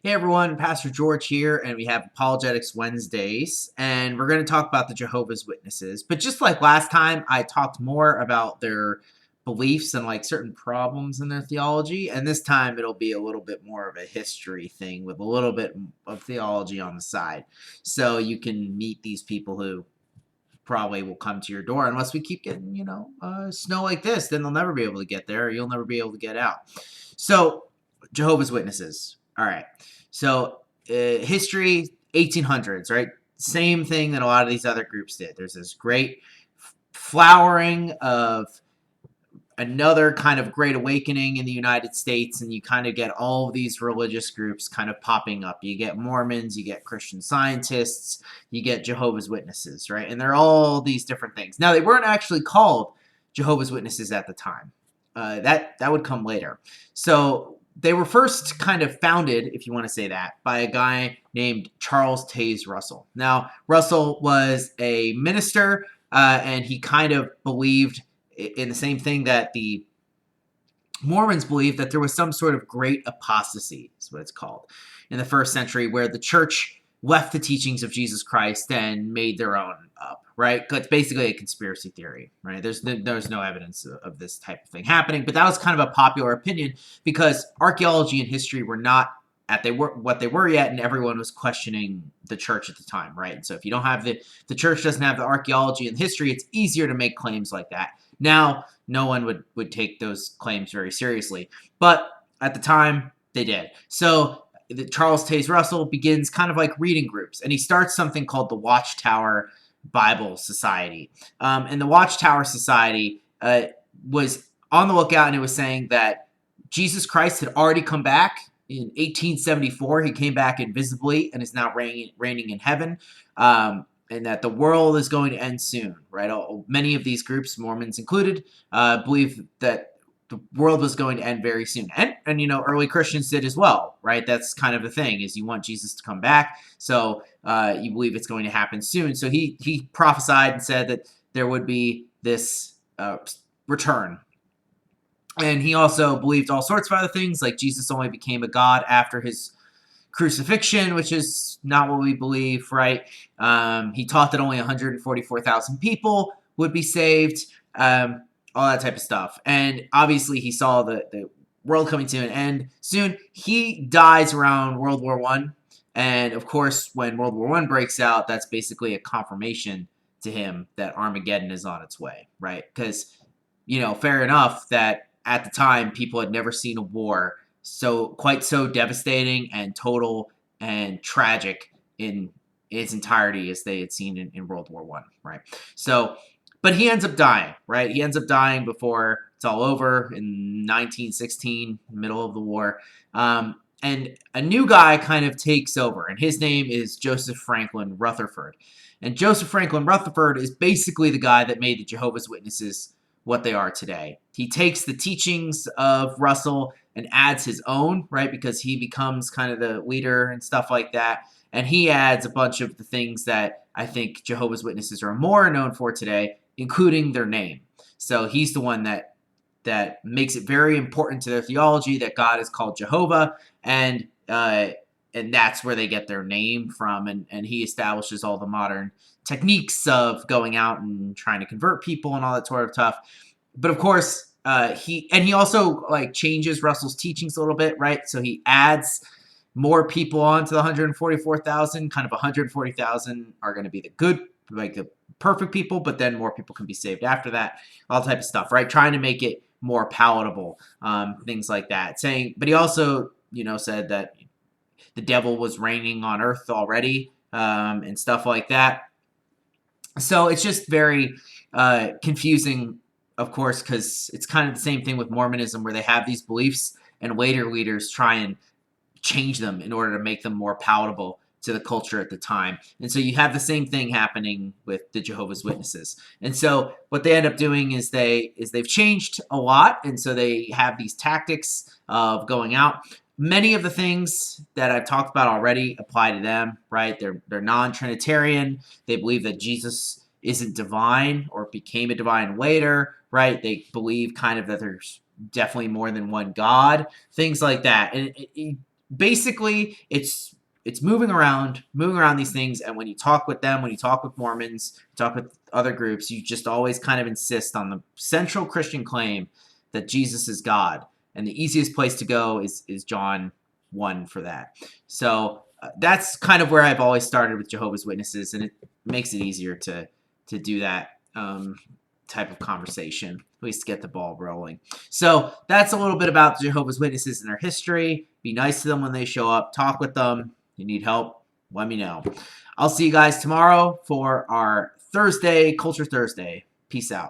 Hey everyone, Pastor George here, and we have Apologetics Wednesdays, and we're going to talk about the Jehovah's Witnesses. But just like last time, I talked more about their beliefs and like certain problems in their theology, and this time it'll be a little bit more of a history thing with a little bit of theology on the side. So you can meet these people who probably will come to your door unless we keep getting, snow like this, then they'll never be able to get there. You'll never be able to get out. So, Jehovah's Witnesses. All right. So, history, 1800s, right? Same thing that a lot of these other groups did. There's this great flowering of another kind of great awakening in the United States, and you kind of get all of these religious groups kind of popping up. You get Mormons, you get Christian Scientists, you get Jehovah's Witnesses, right? And they're all these different things. Now, they weren't actually called Jehovah's Witnesses at the time. That would come later. So they were first kind of founded, if you want to say that, by a guy named Charles Taze Russell. Now, Russell was a minister, and he kind of believed in the same thing that the Mormons believed, that there was some sort of great apostasy, is what it's called, in the first century, where the church left the teachings of Jesus Christ and made their own up, right? It's basically a conspiracy theory, right? There's no evidence of this type of thing happening, but that was kind of a popular opinion because archaeology and history were not what they were yet, and everyone was questioning the church at the time, right? And so if you don't have the church doesn't have the archaeology and history, it's easier to make claims like that. Now, no one would take those claims very seriously, but at the time, they did. So Charles Taze Russell begins kind of like reading groups, and he starts something called the Watchtower Bible Society. And the Watchtower Society was on the lookout, and it was saying that Jesus Christ had already come back in 1874. He came back invisibly and is now reigning in heaven. And that the world is going to end soon, right? Many of these groups, Mormons included, believe that the world was going to end very soon. And early Christians did as well, right? That's kind of the thing, is you want Jesus to come back, so you believe it's going to happen soon. So he prophesied and said that there would be this return. And he also believed all sorts of other things, like Jesus only became a god after his crucifixion, which is not what we believe, right? He taught that only 144,000 people would be saved, all that type of stuff. And obviously he saw the world coming to an end soon. He dies around World War I. And of course, when World War I breaks out, that's basically a confirmation to him that Armageddon is on its way, right? Because, fair enough that at the time, people had never seen a war quite so devastating and total and tragic in its entirety as they had seen in World War I, right? So, but he ends up dying, right? He ends up dying before it's all over in 1916, middle of the war. And a new guy kind of takes over, and his name is Joseph Franklin Rutherford. And Joseph Franklin Rutherford is basically the guy that made the Jehovah's Witnesses what they are today. He takes the teachings of Russell and adds his own, right? Because he becomes kind of the leader and stuff like that. And he adds a bunch of the things that I think Jehovah's Witnesses are more known for today, including their name. So he's the one that makes it very important to their theology that God is called Jehovah, and that's where they get their name from. And he establishes all the modern techniques of going out and trying to convert people and all that sort of stuff. But of course, he also like changes Russell's teachings a little bit, right? So he adds more people onto the 144,000. Kind of 140,000 are going to be the good, like the perfect people, but then more people can be saved after that. All type of stuff, right? Trying to make it more palatable, things like that. But he also, said that the devil was reigning on earth already, and stuff like that. So it's just very confusing, of course, because it's kind of the same thing with Mormonism, where they have these beliefs and later leaders try and change them in order to make them more palatable to the culture at the time. And so you have the same thing happening with the Jehovah's Witnesses. And so what they end up doing is they've changed a lot, and so they have these tactics of going out. Many of the things that I've talked about already apply to them, right? They're non-Trinitarian. They believe that Jesus isn't divine or became a divine later, right? They believe kind of that there's definitely more than one God, things like that. And basically it's moving around these things, and when you talk with them, when you talk with Mormons, talk with other groups, you just always kind of insist on the central Christian claim that Jesus is God, and the easiest place to go is John 1 for that. So that's kind of where I've always started with Jehovah's Witnesses, and it makes it easier to do that type of conversation, at least get the ball rolling. So that's a little bit about Jehovah's Witnesses and their history. Be nice to them when they show up. Talk with them. You need help, let me know. I'll see you guys tomorrow for our Thursday, Culture Thursday. Peace out.